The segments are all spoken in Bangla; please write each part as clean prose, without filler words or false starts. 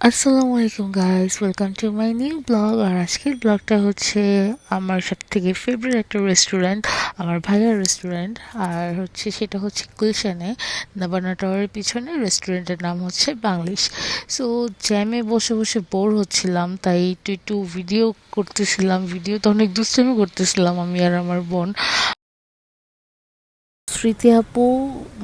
আসসালামু আলাইকুম guys, welcome to my new blog. আর আজকের ব্লগটা হচ্ছে আমার সবথেকে ফেভারিট একটা রেস্টুরেন্ট, আমার ভাইয়ার রেস্টুরেন্ট। আর হচ্ছে সেটা হচ্ছে গুলশানে, নবান্ন টাওয়ারের পিছনে। রেস্টুরেন্টের নাম হচ্ছে বাংলিশ। সো জ্যামে বসে বসে বোর হচ্ছিলাম, তাই একটু একটু ভিডিও করতেছিলাম। ভিডিওতে অনেক দুষ্টামি করতেছিলাম আমি আর আমার বোন। স্মৃতি আপু,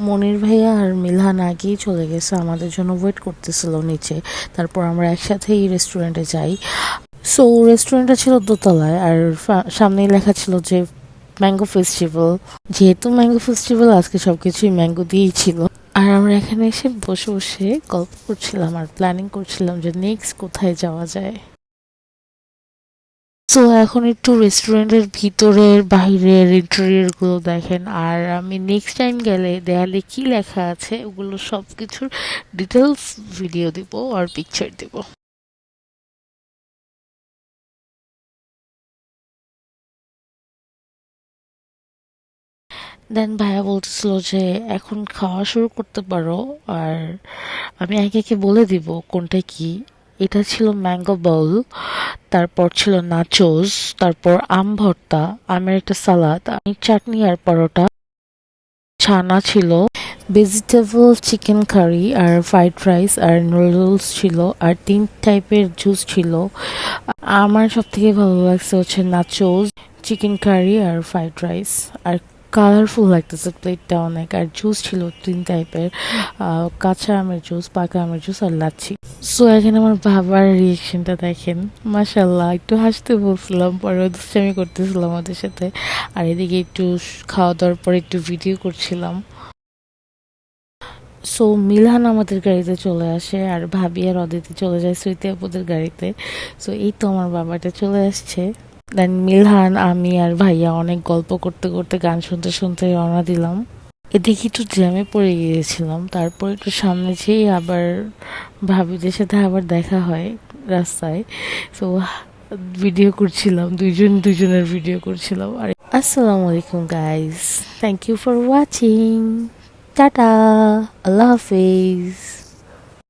মনির ভাইয়া আর মিলহান আগেই চলে গেছে, আমাদের জন্য ওয়েট করতেছিল নিচে। তারপর আমরা একসাথেই রেস্টুরেন্টে যাই। সো রেস্টুরেন্টটা ছিল দোতলায়, আর সামনেই লেখা ছিল যে ম্যাঙ্গো ফেস্টিভ্যাল। যেহেতু ম্যাঙ্গো ফেস্টিভ্যাল, আজকে সবকিছুই ম্যাঙ্গো দিয়েই ছিল। আর আমরা এখানে এসে বসে বসে গল্প করছিলাম আর প্ল্যানিং করছিলাম যে নেক্সট কোথায় যাওয়া যায়। সো এখন একটু রেস্টুরেন্টের ভিতরের বাইরের ইন্টেরিয়র গুলো দেখেন। আর আমি নেক্সট টাইম গেলে দেয়ালে কি লেখা আছে ওগুলো সব কিছুর ডিটেলস ভিডিও দিব আর পিকচার দিব। দেন ভাইয়া বলতেছিল যে এখন খাওয়া শুরু করতে পারো। আর আমি একে একে বলে দিব কোনটা কি। এটা ছিল ম্যাঙ্গো বাউল, তারপর ছিল নাচোস, তারপর আম ভর্তা, আমের একটা সালাদ, চাটনি আর পরোটা, ছানা ছিল, ভেজিটেবল চিকেন কারি আর ফ্রাইড রাইস আর নুডলস ছিল, আর 3 টাইপের জুস ছিল। আমার সব থেকে ভালো লাগছে হচ্ছে নাচোস, চিকেন কারি আর ফ্রাইড রাইস। আর কালারফুল লাগতেছে প্লেটটা অনেক। আর জুস ছিল 3 টাইপের, কাঁচা আমের জুস, পাকা আমের জুস আর লাচ্ছি। সো এখানে আমার বাবার রিয়েকশনটা দেখেন, মাশাল্লাহ। একটু হাসতে বলছিলাম, পরে দুষ্টামি করতেছিলাম ওদের সাথে। আর এদিকে একটু খাওয়া দাওয়ার পরে একটু ভিডিও করছিলাম। সো মিলহান আমাদের গাড়িতে চলে আসে, আর ভাবি আর অদিতি চলে যায় স্মৃতি আপুদের গাড়িতে। সো এই তো আমার বাবাটা চলে আসছে। দেন মিলহান, আমি আর ভাইয়া অনেক গল্প করতে করতে গান শুনতে শুনতে রওনা দিলাম। এদিকে একটু জ্যামে পড়ে গিয়েছিলাম, তারপর একটু সামনে যেয়ে আবার ভাবিদের সাথে আবার দেখা হয় রাস্তায়। সো ভিডিও করছিলাম, দুইজন দুজনের ভিডিও করছিলাম। আর আসসালামু আলাইকুম guys, thank you for watching. Tata, আল্লাহ হাফিজ।